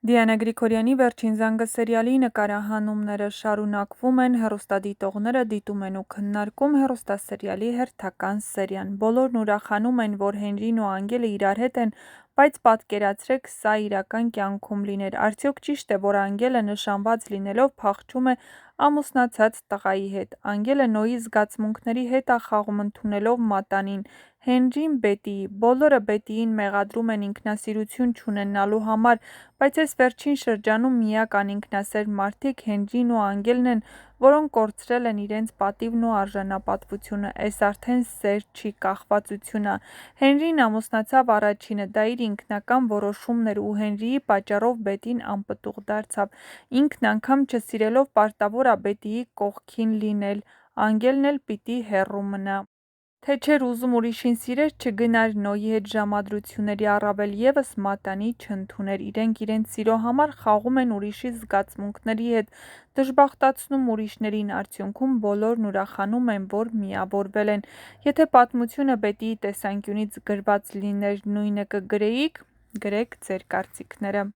Դիանա Գրիգորյանի «Վերջին զանգը» սերիալի նկարահանումները շարունակվում են, հեռուստադիտողները դիտում են ու քննարկում հեռուստասերիալի հերթական սերիան։ Բոլորն ուրախանում են, որ Հենրին ու Անգելը իրար հետ են, բայց պատկերացրեք սա իրական կյանքում լիներ։ Արդյոք ճիշտ է, որ Անգելը նշանված լինելով փախչում է ամուսնացած տղայի հետ։ Անգելը Նոյի զգացմունքների հետ է խաղում ընդունելով մատանին, Հենրին՝ Բետիի։ Բոլորը Բետիին մեղադրում են ինքնասիրություն չունենալու համար, բայց այս վերջին շրջանում միակ անինքնասեր մարդիկ Հենրին ու Անգելն են, որոնք կորցրել են իրենց պատիվն ու արժանապատվությունը։ Էս արդեն սեր չի, կախվածություն ա։ Հենրին ամուսնացավ առաջինը, դա իր ինքնական որոշումն էր ու Հենրիի պատճառով Բետին անպտուղ դարձավ։ Ինքն անգամ չսիրելով պարտավոր ա Բետիի կողքին լինել, Անգելն էլ պիտի հեռու մնա։ Թե չէր ուզում ուրիշին սիրեր, չգնար Նոյի հետ ժամադրությունների, առավել ևս մատանի չընդուներ։ Իրենք իրենց սիրո համար խաղում են ուրիշի զգացմունքների հետ, դժբախտացնում ուրիշներին, արդյունքում բոլորն ուրախանում են, որ միավորվել են։ Եթե պատմությունը Բետիի տեսանկյունից գրված լիներ, նույնը կգրեիք։ Գրեք ձեր կարծիքները։